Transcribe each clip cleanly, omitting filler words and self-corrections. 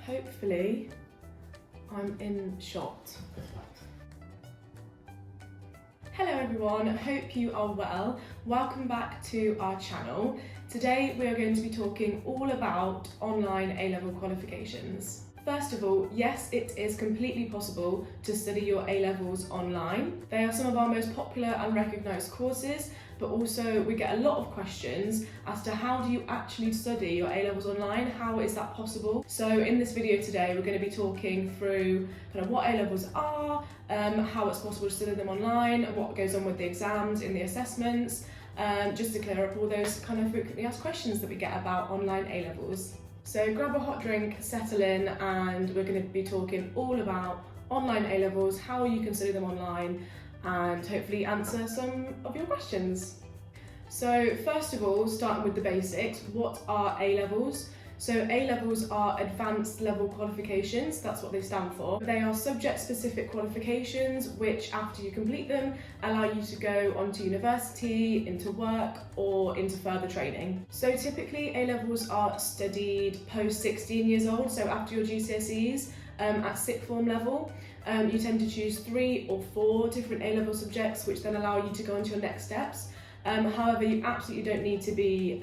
Hopefully, I'm in shot. Hello everyone, hope you are well. Welcome back to our channel. Today we are going to be talking all about online A-level qualifications. First of all, yes, it is completely possible to study your A-levels online. They are some of our most popular and recognised courses, but also we get a lot of questions as to how do you actually study your A-levels online? How is that possible? So in this video today, we're going to be talking through kind of what A-levels are, how it's possible to study them online, and what goes on with the exams in the assessments, just to clear up all those kind of frequently asked questions that we get about online A-levels. So grab a hot drink, settle in, and we're going to be talking all about online A-levels, how you can study them online, and hopefully answer some of your questions. So first of all, starting with the basics, what are A-levels? So A-levels are advanced level qualifications, that's what they stand for. They are subject-specific qualifications which, after you complete them, allow you to go on to university, into work, or into further training. So typically A-levels are studied post 16 years old, so after your GCSEs, at sixth form level. You tend to choose 3 or 4 different A-level subjects which then allow you to go on to your next steps. However, you absolutely don't need to be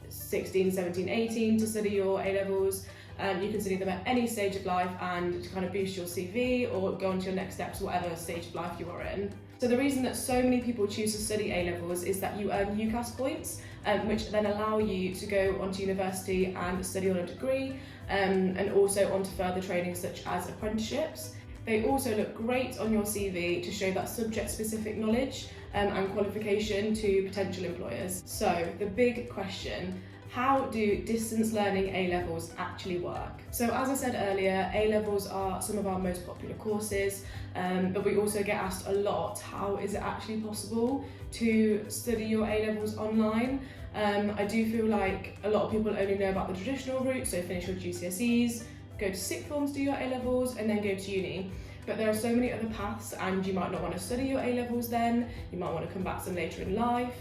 16, 17, 18 to study your A-levels. You can study them at any stage of life and to kind of boost your CV or go on to your next steps, whatever stage of life you are in. So the reason that so many people choose to study A-levels is that you earn UCAS points, which then allow you to go onto university and study on a degree, and also onto further training such as apprenticeships. They also look great on your CV to show that subject-specific knowledge and qualification to potential employers. So the big question, how do distance learning A-levels actually work? So as I said earlier, A-levels are some of our most popular courses, but we also get asked a lot, how is it actually possible to study your A-levels online? I do feel like a lot of people only know about the traditional route, so finish your GCSEs, go to sixth form to do your A-levels, and then go to uni. But there are so many other paths, and you might not want to study your A-levels then, you might want to come back to them later in life.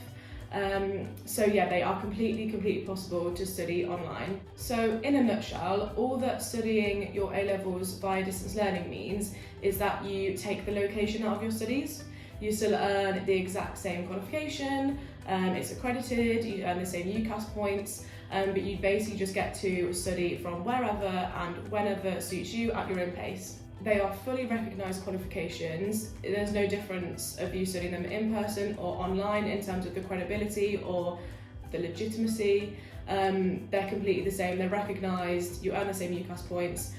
So yeah, they are completely possible to study online. So in a nutshell, all that studying your A-levels via distance learning means is that you take the location out of your studies. You still earn the exact same qualification, it's accredited, you earn the same UCAS points, but you basically just get to study from wherever and whenever suits you at your own pace. They are fully recognised qualifications. There's no difference of you studying them in person or online in terms of the credibility or the legitimacy. They're completely the same, they're recognised, you earn the same UCAS points.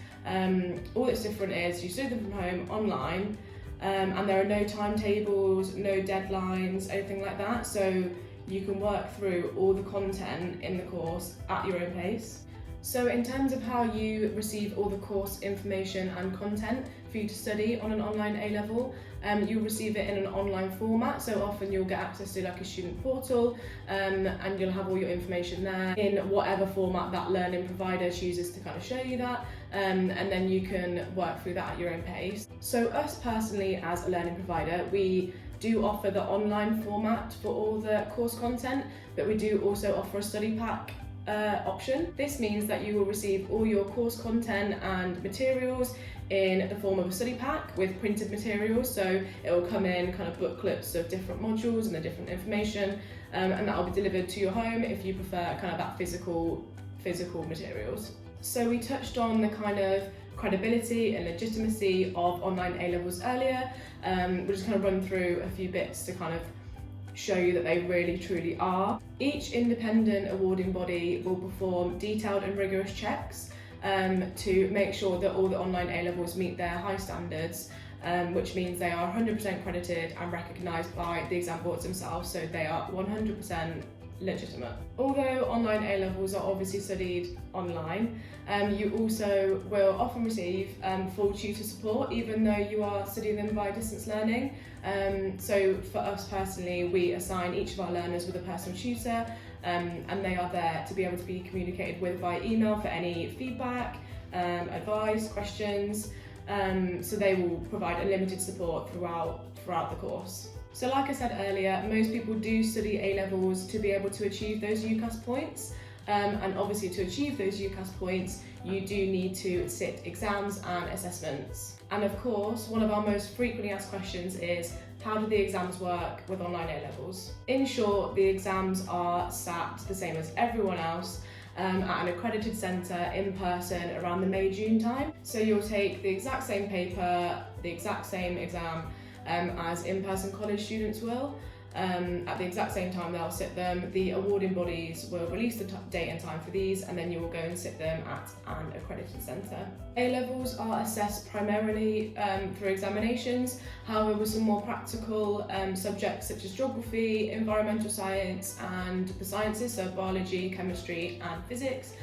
All that's different is you study them from home online, and there are no timetables, no deadlines, anything like that, so you can work through all the content in the course at your own pace. So in terms of how you receive all the course information and content for you to study on an online A-level, you'll receive it in an online format, so often you'll get access to like a student portal, and you'll have all your information there in whatever format that learning provider chooses to kind of show you that, and then you can work through that at your own pace. So us personally as a learning provider, we do offer the online format for all the course content, but we do also offer a study pack option. This means that you will receive all your course content and materials in the form of a study pack with printed materials, so it will come in kind of booklets of different modules and the different information, and that will be delivered to your home if you prefer kind of that physical materials. So we touched on the kind of credibility and legitimacy of online A-levels earlier. We'll just kind of run through a few bits to kind of show you that they really truly are. Each independent awarding body will perform detailed and rigorous checks to make sure that all the online A-levels meet their high standards, which means they are 100% credited and recognised by the exam boards themselves, so they are 100% legitimate. Although online A-levels are obviously studied online, you also will often receive full tutor support even though you are studying them by distance learning. So for us personally, we assign each of our learners with a personal tutor, and they are there to be able to be communicated with by email for any feedback, advice, questions, so they will provide unlimited support throughout the course. So like I said earlier, most people do study A-levels to be able to achieve those UCAS points, And obviously to achieve those UCAS points, you do need to sit exams and assessments. And of course, one of our most frequently asked questions is, how do the exams work with online A-levels? In short, the exams are sat the same as everyone else at an accredited centre in person around the May-June time. So you'll take the exact same paper, the exact same exam as in-person college students will. At the exact same time they'll sit them. The awarding bodies will release the date and time for these, and then you will go and sit them at an accredited centre. A-levels are assessed primarily through examinations. However, with some more practical subjects such as geography, environmental science and the sciences, so biology, chemistry and physics,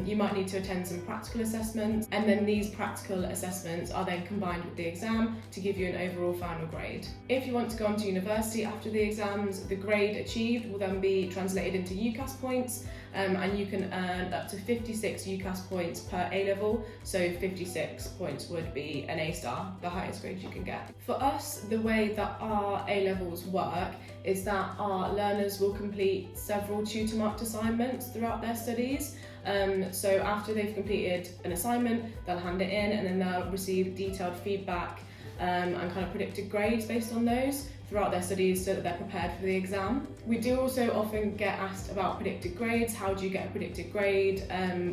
you might need to attend some practical assessments, and then these practical assessments are then combined with the exam to give you an overall final grade. If you want to go on to university after the exams, the grade achieved will then be translated into UCAS points, and you can earn up to 56 UCAS points per A-level, so 56 points would be an A-star, the highest grade you can get. For us, the way that our A-levels work is that our learners will complete several tutor-marked assignments throughout their studies. So after they've completed an assignment, they'll hand it in, and then they'll receive detailed feedback and kind of predicted grades based on those throughout their studies so that they're prepared for the exam. We do also often get asked about predicted grades. How do you get a predicted grade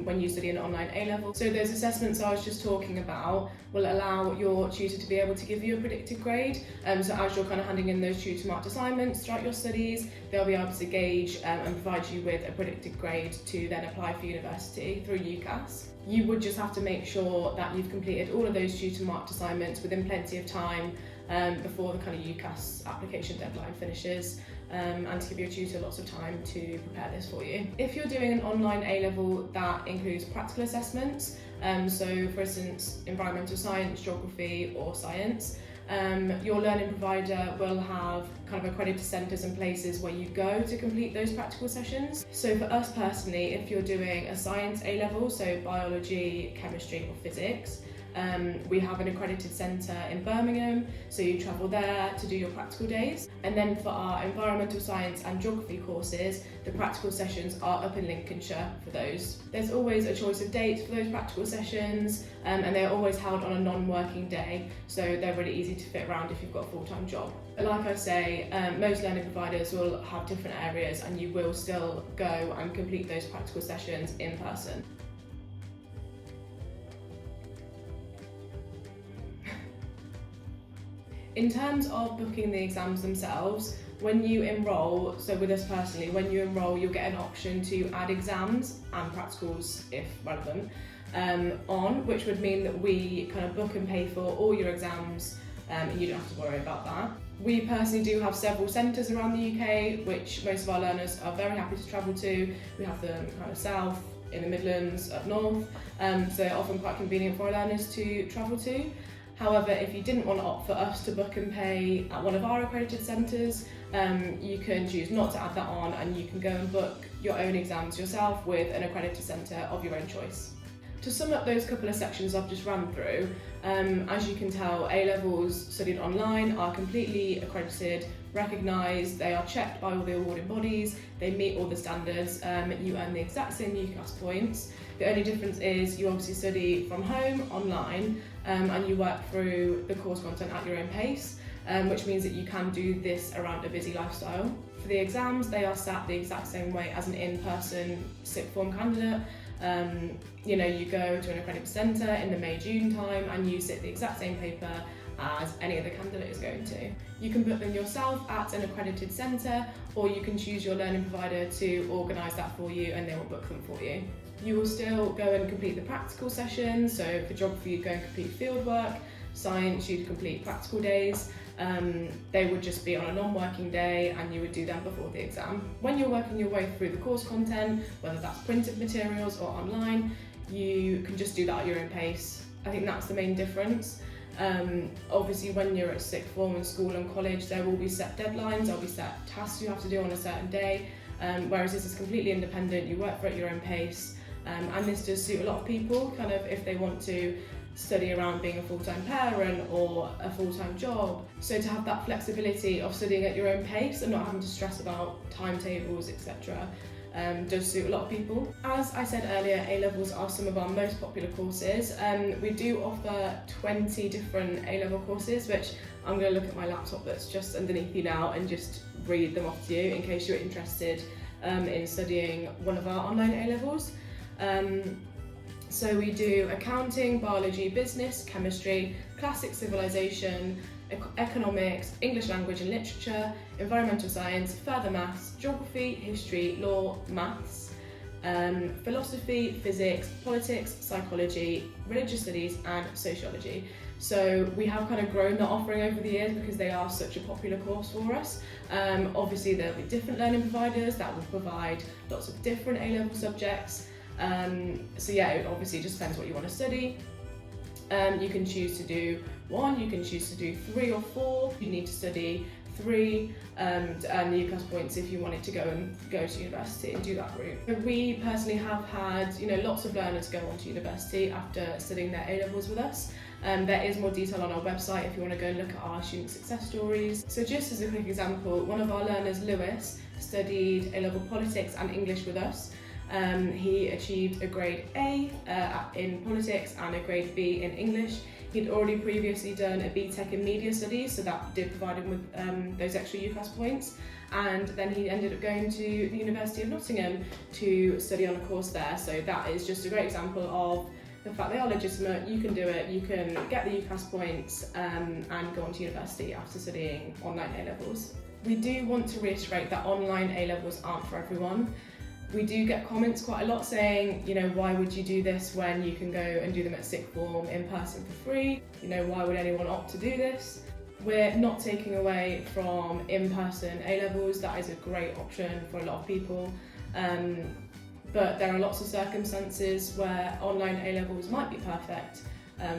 when you study an online A-level? So those assessments I was just talking about will allow your tutor to be able to give you a predicted grade. So as you're kind of handing in those tutor-marked assignments throughout your studies, they'll be able to gauge and provide you with a predicted grade to then apply for university through UCAS. You would just have to make sure that you've completed all of those tutor-marked assignments within plenty of time before the kind of UCAS application deadline finishes, and to give your tutor lots of time to prepare this for you. If you're doing an online A-level that includes practical assessments, so for instance environmental science, geography or science, your learning provider will have kind of accredited centres and places where you go to complete those practical sessions. So for us personally, if you're doing a science A-level, so biology, chemistry or physics, we have an accredited centre in Birmingham, so you travel there to do your practical days. And then for our environmental science and geography courses, the practical sessions are up in Lincolnshire for those. There's always a choice of dates for those practical sessions, and they're always held on a non-working day, so they're really easy to fit around if you've got a full-time job. But like I say, most learning providers will have different areas, and you will still go and complete those practical sessions in person. In terms of booking the exams themselves, when you enrol, so with us personally, when you enrol, you'll get an option to add exams and practicals, if relevant, on, which would mean that we kind of book and pay for all your exams, and you don't have to worry about that. We personally do have several centres around the UK, which most of our learners are very happy to travel to. We have them kind of south, in the Midlands, up north, so they're often quite convenient for our learners to travel to. However, if you didn't want to opt for us to book and pay at one of our accredited centres, you can choose not to add that on, and you can go and book your own exams yourself with an accredited centre of your own choice. To sum up those couple of sections I've just run through, as you can tell, A-levels studied online are completely accredited, recognised, they are checked by all the awarding bodies, they meet all the standards, you earn the exact same UCAS points. The only difference is you obviously study from home, online, and you work through the course content at your own pace, which means that you can do this around a busy lifestyle. For the exams, they are sat the exact same way as an in-person sixth form candidate. You go to an accredited centre in the May-June time and you sit the exact same paper as any other candidate is going to. You can book them yourself at an accredited centre, or you can choose your learning provider to organise that for you and they will book them for you. You will still go and complete the practical sessions, so for geography you'd go and complete field work, science you'd complete practical days. They would just be on a non-working day and you would do them before the exam. When you're working your way through the course content, whether that's printed materials or online, you can just do that at your own pace. I think that's the main difference. Obviously when you're at sixth form in school and college, there will be set deadlines, there'll be set tasks you have to do on a certain day, whereas this is completely independent, you work for it at your own pace, and this does suit a lot of people, kind of if they want to study around being a full-time parent or a full-time job. So to have that flexibility of studying at your own pace and not having to stress about timetables, etc., does suit a lot of people. As I said earlier, A-levels are some of our most popular courses. We do offer 20 different A-level courses, which I'm going to look at my laptop that's just underneath you now and just read them off to you in case you're interested in studying one of our online A-levels. So we do accounting, biology, business, chemistry, classic civilization, economics, English language and literature, environmental science, further maths, geography, history, law, maths, philosophy, physics, politics, psychology, religious studies and sociology. So we have kind of grown that offering over the years because they are such a popular course for us. Obviously there'll be different learning providers that will provide lots of different A-level subjects. So yeah, it obviously just depends what you want to study. You can choose to do 1, you can choose to do 3 or 4. You need to study 3 to earn the UCAS points if you wanted to go to university and do that route. We personally have had lots of learners go on to university after studying their A-levels with us. There is more detail on our website if you want to go and look at our student success stories. So just as a quick example, one of our learners, Lewis, studied A-level politics and English with us. He achieved a grade A in politics and a grade B in English. He'd already previously done a BTEC in media studies, so that did provide him with those extra UCAS points. And then he ended up going to the University of Nottingham to study on a course there. So that is just a great example of the fact they are legitimate. You can do it, you can get the UCAS points and go on to university after studying online A-levels. We do want to reiterate that online A-levels aren't for everyone. We do get comments quite a lot saying, why would you do this when you can go and do them at sixth form in person for free? Why would anyone opt to do this? We're not taking away from in-person A-levels. That is a great option for a lot of people. But there are lots of circumstances where online A-levels might be perfect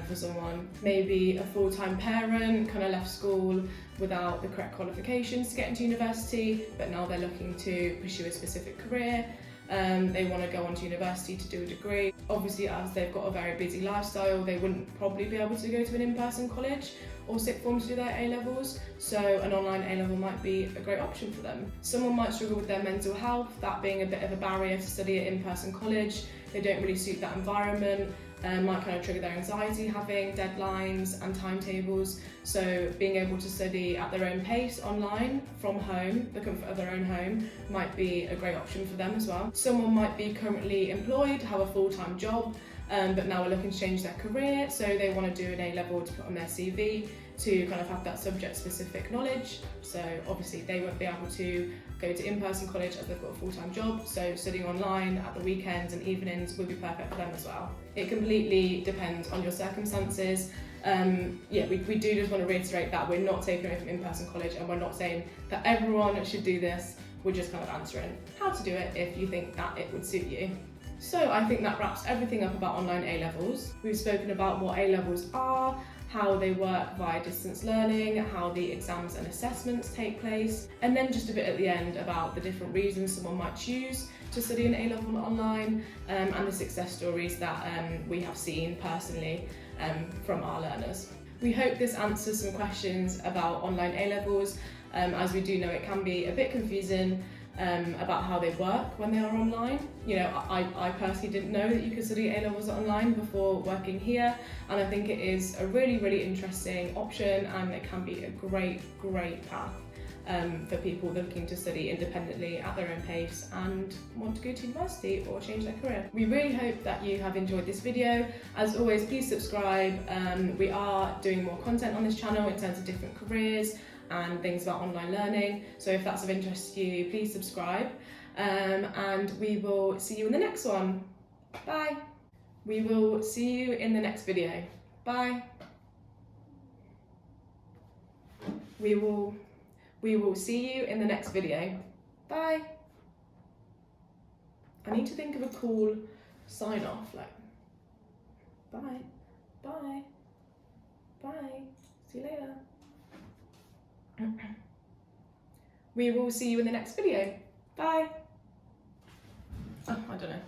for someone. Maybe a full-time parent kind of left school without the correct qualifications to get into university, but now they're looking to pursue a specific career. They want to go on to university to do a degree. Obviously, as they've got a very busy lifestyle, they wouldn't probably be able to go to an in-person college or sixth form to do their A-levels, so an online A-level might be a great option for them. Someone might struggle with their mental health, that being a bit of a barrier to study at in-person college. They don't really suit that environment. Might kind of trigger their anxiety, having deadlines and timetables. So being able to study at their own pace online from home, the comfort of their own home, might be a great option for them as well. Someone might be currently employed, have a full-time job, but now are looking to change their career, so they want to do an A-level to put on their CV to kind of have that subject-specific knowledge. So obviously they won't be able to go to in-person college as they've got a full-time job, so studying online at the weekends and evenings would be perfect for them as well. It completely depends on your circumstances. We do just want to reiterate that we're not taking away from in-person college, and we're not saying that everyone should do this. We're just kind of answering how to do it if you think that it would suit you. So I think that wraps everything up about online A-levels. We've spoken about what A-levels are, how they work via distance learning, how the exams and assessments take place, and then just a bit at the end about the different reasons someone might choose to study an A-level online, and the success stories that we have seen personally from our learners. We hope this answers some questions about online A-levels, as we do know it can be a bit confusing about how they work when they are online. I personally didn't know that you could study A-levels online before working here, and I think it is a really, really interesting option, and it can be a great path for people looking to study independently at their own pace and want to go to university or change their career. We really hope that you have enjoyed this video. As always, please subscribe. We are doing more content on this channel in terms of different careers and things about online learning, so if that's of interest to you, please subscribe, and we will see you in the next one. Bye. We will see you in the next video. Bye. We will see you in the next video. Bye. I need to think of a cool sign off, like bye, bye, bye, see you later. We will see you in the next video. Bye. Oh, I don't know.